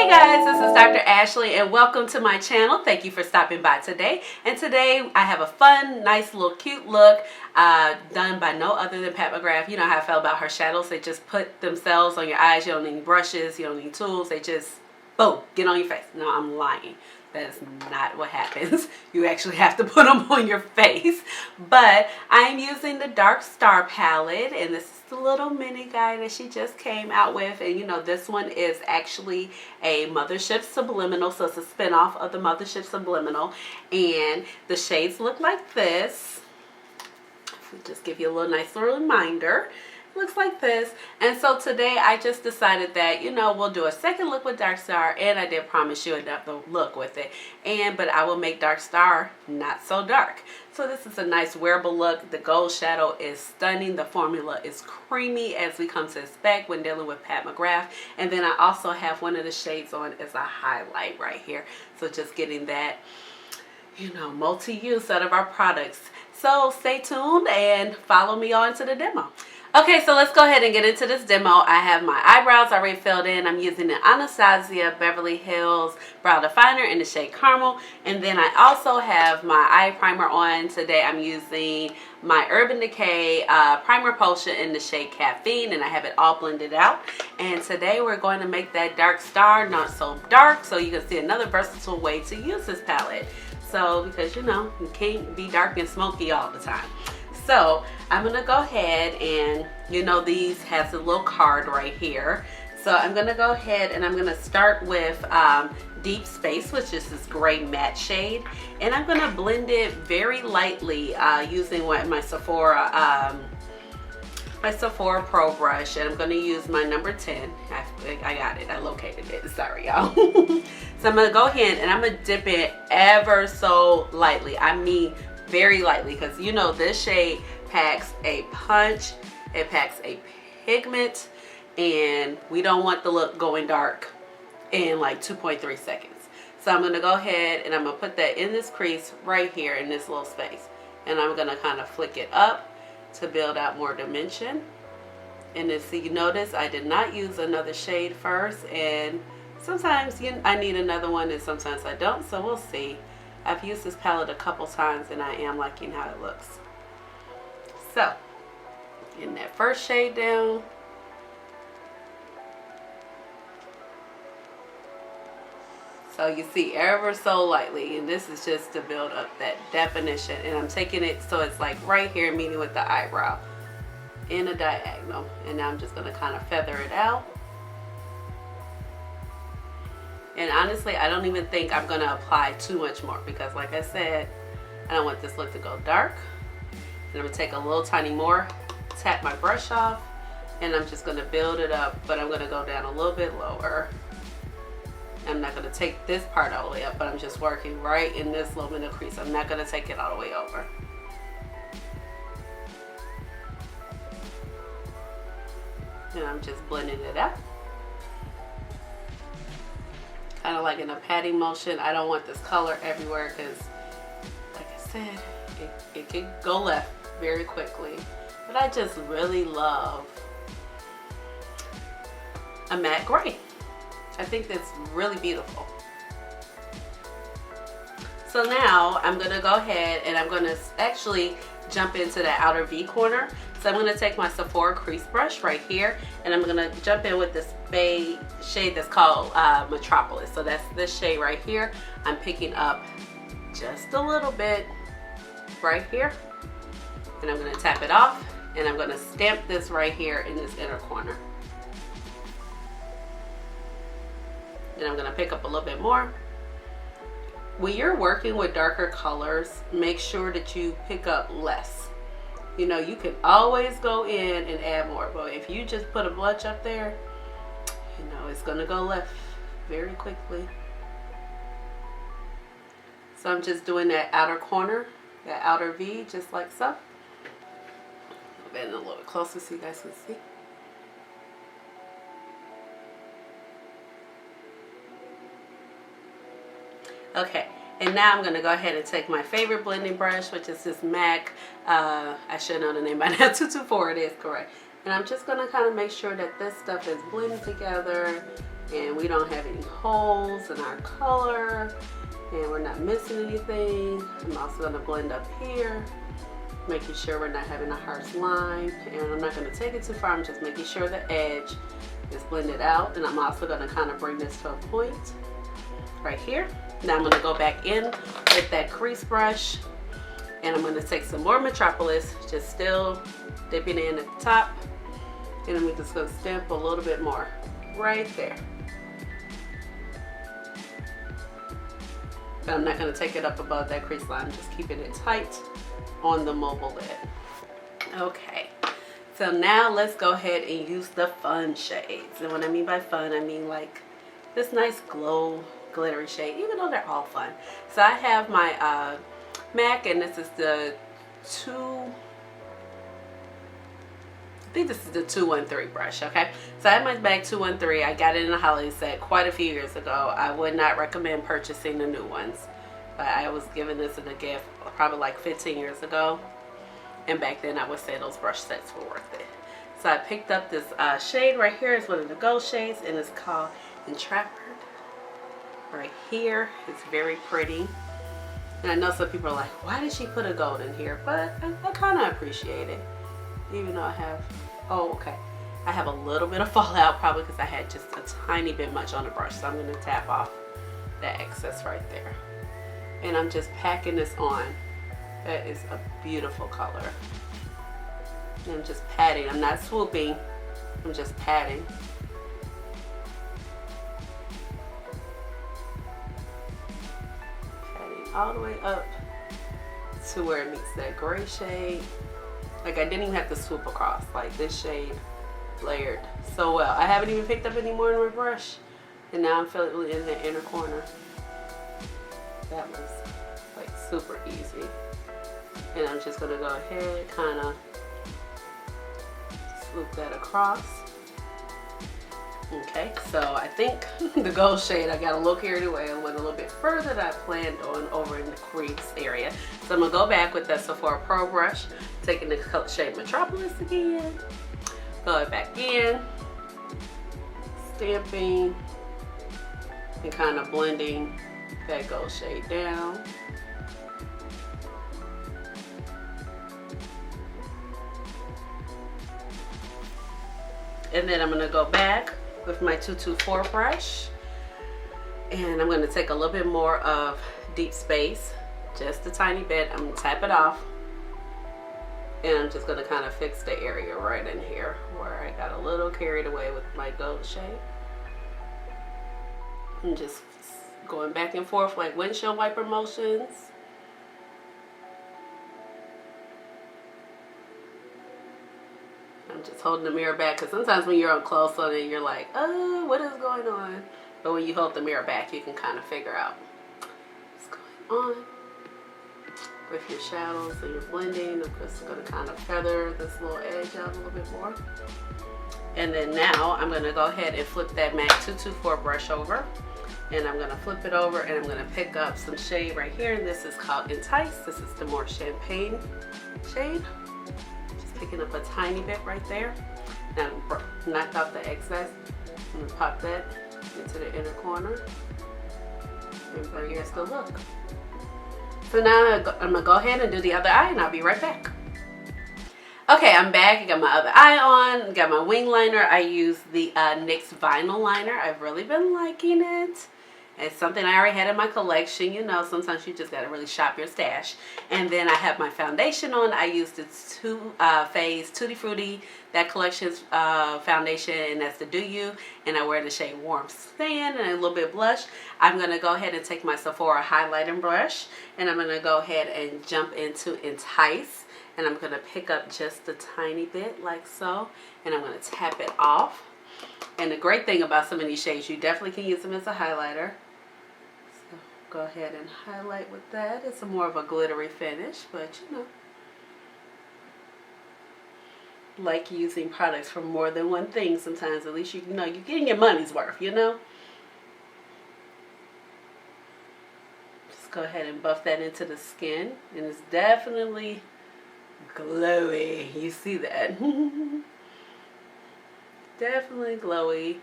Hey guys, this is Dr. Ashley and welcome to my channel. Thank you for stopping by today. And today I have a fun, nice little cute look done by no other than Pat McGrath. You know how I felt about her shadows. They just put themselves on your eyes. You don't need brushes, you don't need tools. They just, boom, get on your face. No, I'm lying. That's not what happens. You actually have to put them on your face. But I'm using the Dark Star palette, and this is the little mini guy that she just came out with. And you know, this one is actually a Mothership Subliminal, so it's a spinoff of the Mothership Subliminal. And the shades look like this. Just give you a little nice little reminder. Looks like this. And so today I just decided that, you know, we'll do a second look with Dark Star, and I did promise you another look with it. But I will make Dark Star not so dark. So this is a nice wearable look. The gold shadow is stunning. The formula is creamy, as we come to expect when dealing with Pat McGrath. And then I also have one of the shades on as a highlight right here. So just getting that, you know, multi-use out of our products. So stay tuned and follow me on to the demo. Okay, so let's go ahead and get into this demo. I have my eyebrows already filled in. I'm using the Anastasia Beverly Hills Brow Definer in the shade Caramel. And then I also have my eye primer on. Today I'm using my Urban Decay Primer Potion in the shade Caffeine, and I have it all blended out. And today we're going to make that Dark Star not so dark, so you can see another versatile way to use this palette. So, because you know, you can't be dark and smoky all the time. So I'm going to go ahead and, you know, these has a little card right here. So I'm going to go ahead and I'm going to start with Deep Space, which is this gray matte shade. And I'm going to blend it very lightly using my Sephora Pro brush. And I'm going to use my number 10. I got it. I located it. Sorry, y'all. So I'm going to go ahead and I'm going to dip it ever so lightly. I mean, very lightly, because you know this shade packs a punch, it packs a pigment, and we don't want the look going dark in like 2.3 seconds. So I'm going to go ahead and I'm going to put that in this crease right here in this little space, and I'm going to kind of flick it up to build out more dimension. And then see, you notice I did not use another shade first, and sometimes I need another one and sometimes I don't, so we'll see. I've used this palette a couple times and I am liking how it looks. So, getting that first shade down. So you see ever so lightly, and this is just to build up that definition. And I'm taking it so it's like right here meeting with the eyebrow in a diagonal. And now I'm just going to kind of feather it out. And honestly, I don't even think I'm going to apply too much more, because like I said, I don't want this look to go dark. And I'm going to take a little tiny more, tap my brush off, and I'm just going to build it up, but I'm going to go down a little bit lower. I'm not going to take this part all the way up, but I'm just working right in this little middle crease. I'm not going to take it all the way over. And I'm just blending it out. Kind of like in a patting motion. I don't want this color everywhere because, like I said, it could go left very quickly. But I just really love a matte gray. I think that's really beautiful. So now I'm going to go ahead and I'm going to actually jump into the outer V corner. So I'm going to take my Sephora crease brush right here, and I'm going to jump in with this beige shade that's called Metropolis. So that's this shade right here. I'm picking up just a little bit right here, and I'm going to tap it off, and I'm going to stamp this right here in this inner corner. And I'm going to pick up a little bit more. When you're working with darker colors, make sure that you pick up less. You know, you can always go in and add more, but if you just put a blush up there, you know, it's going to go left very quickly. So I'm just doing that outer corner, that outer V, just like so. Bend a little bit closer so you guys can see. Okay, and now I'm going to go ahead and take my favorite blending brush, which is this MAC, I should know the name by now, 224, it is correct. And I'm just going to kind of make sure that this stuff is blended together And we don't have any holes in our color, and we're not missing anything. I'm also going to blend up here, making sure we're not having a harsh line. And I'm not going to take it too far. I'm just making sure the edge is blended out. And I'm also going to kind of bring this to a point right here. Now I'm going to go back in with that crease brush, and I'm going to take some more Metropolis, just still dipping in at the top, and I'm just going to stamp a little bit more right there. But I'm not going to take it up above that crease line, just keeping it tight on the mobile lid. Okay, so now let's go ahead and use the fun shades. And what I mean by fun, I mean like this nice glow glittery shade, even though they're all fun. So I have my MAC, and this is the I think this is the 213 brush, okay? So I have my MAC 213. I got it in a holiday set quite a few years ago. I would not recommend purchasing the new ones. But I was given this in a gift probably like 15 years ago. And back then I would say those brush sets were worth it. So I picked up this shade right here. It's one of the gold shades, and it's called Attribution. Right here. It's very pretty. And I know some people are like, why did she put a gold in here? But I kind of appreciate it. Even though I have, oh, okay. I have a little bit of fallout, probably because I had just a tiny bit much on the brush. So I'm going to tap off that excess right there. And I'm just packing this on. That is a beautiful color. And I'm just patting. I'm not swooping. I'm just patting. Patting all the way up to where it meets that gray shade. Like I didn't even have to swoop across. Like this shade layered so well. I haven't even picked up any more in my brush. And now I'm filling in the inner corner. That was like super easy. And I'm just going to go ahead, kind of swoop that across. Okay, so I think the gold shade, I got a little carried away and went a little bit further than I planned on over in the crease area. So I'm going to go back with that Sephora Pro brush, taking the shade Metropolis again, going back in, stamping, and kind of blending that gold shade down. And then I'm going to go back with my 224 brush, and I'm going to take a little bit more of Deep Space, just a tiny bit. I'm going to tap it off, and I'm just going to kind of fix the area right in here where I got a little carried away with my gold shade. I'm just going back and forth like windshield wiper motions. I'm just holding the mirror back, because sometimes when you're on close on it, you're like, oh, what is going on? But when you hold the mirror back, you can kind of figure out what's going on with your shadows and your blending. I'm just going to kind of feather this little edge out a little bit more. And then now I'm going to go ahead and flip that MAC 224 brush over. And I'm going to flip it over, and I'm going to pick up some shade right here. And this is called Entice. This is the more champagne shade. Picking up a tiny bit right there. Now knock out the excess. I'm going to pop that into the inner corner and bring us the look. So now I'm going to go ahead and do the other eye, and I'll be right back. Okay, I'm back. I got my other eye on. Got my wing liner. I use the NYX vinyl liner. I've really been liking it. It's something I already had in my collection. You know, sometimes you just got to really shop your stash. And then I have my foundation on. I used the Phase Tutti Frutti, that collection's foundation, and that's the Do You. And I wear the shade Warm Sand and a little bit of blush. I'm going to go ahead and take my Sephora highlighting brush, and I'm going to go ahead and jump into Entice. And I'm going to pick up just a tiny bit like so. And I'm going to tap it off. And the great thing about some of these shades, you definitely can use them as a highlighter. So go ahead and highlight with that. It's more of a glittery finish, but you know, like using products for more than one thing sometimes. At least you know you're getting your money's worth, you know. Just go ahead and buff that into the skin, and it's definitely glowy. You see that? Definitely glowy.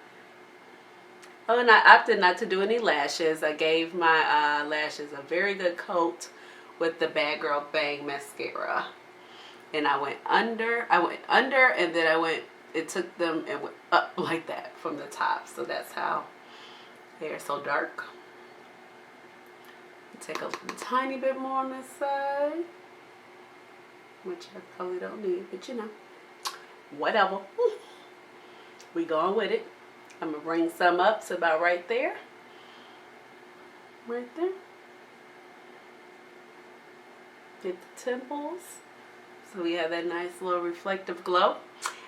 Oh, and I opted not to do any lashes. I gave my lashes a very good coat with the Bad Girl Bang mascara. And I went under, and then it took them and went up like that from the top. So that's how they are so dark. Take a tiny bit more on this side, which I probably don't need, but you know, whatever. We going with it. I'm gonna bring some up to about right there. Right there. Get the temples. So we have that nice little reflective glow.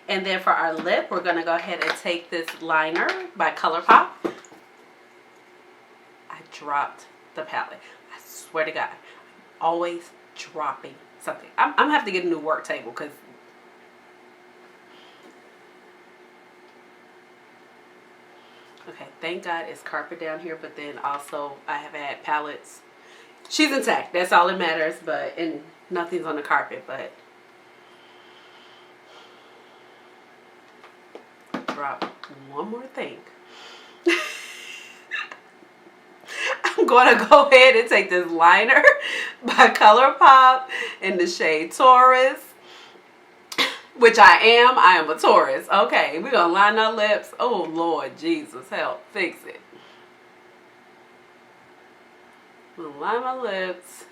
And then for our lip, we're gonna go ahead and take this liner by ColourPop. I dropped the palette. I swear to God, I'm always dropping something. I'm gonna have to get a new work table because okay, thank God it's carpet down here, but then also I have had palettes. She's intact, that's all that matters, and nothing's on the carpet, but drop one more thing. I'm going to go ahead and take this liner by ColourPop in the shade Taurus, which I am a Taurus. Okay, we're going to line our lips. Oh, Lord Jesus, help, fix it. I'm going to line my lips.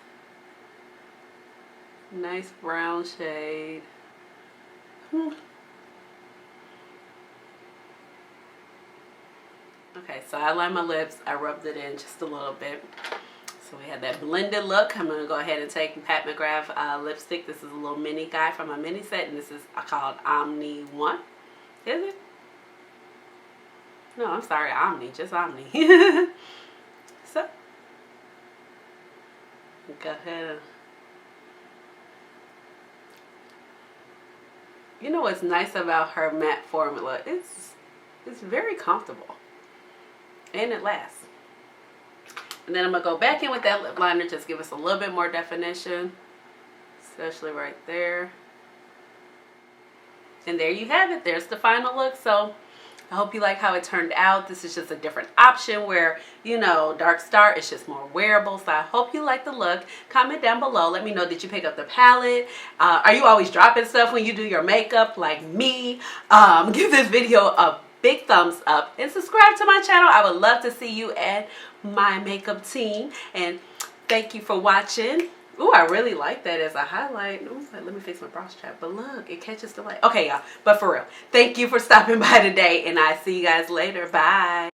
Nice brown shade. Okay, so I lined my lips. I rubbed it in just a little bit. So we had that blended look. I'm going to go ahead and take Pat McGrath lipstick. This is a little mini guy from my mini set, and this is called Omni 1. Is it? No, I'm sorry, Omni, just Omni. So, go ahead and, you know what's nice about her matte formula? It's very comfortable. And it lasts. And then I'm going to go back in with that lip liner. Just give us a little bit more definition. Especially right there. And there you have it. There's the final look. So I hope you like how it turned out. This is just a different option where, you know, Dark Star is just more wearable. So I hope you like the look. Comment down below. Let me know, did you pick up the palette? Are you always dropping stuff when you do your makeup like me? Give this video a big thumbs up and subscribe to my channel. I would love to see you and my makeup team. And thank you for watching. Ooh, I really like that as a highlight. Ooh, let me fix my brow strap. But look, it catches the light. Okay, y'all. But for real, thank you for stopping by today. And I see you guys later. Bye.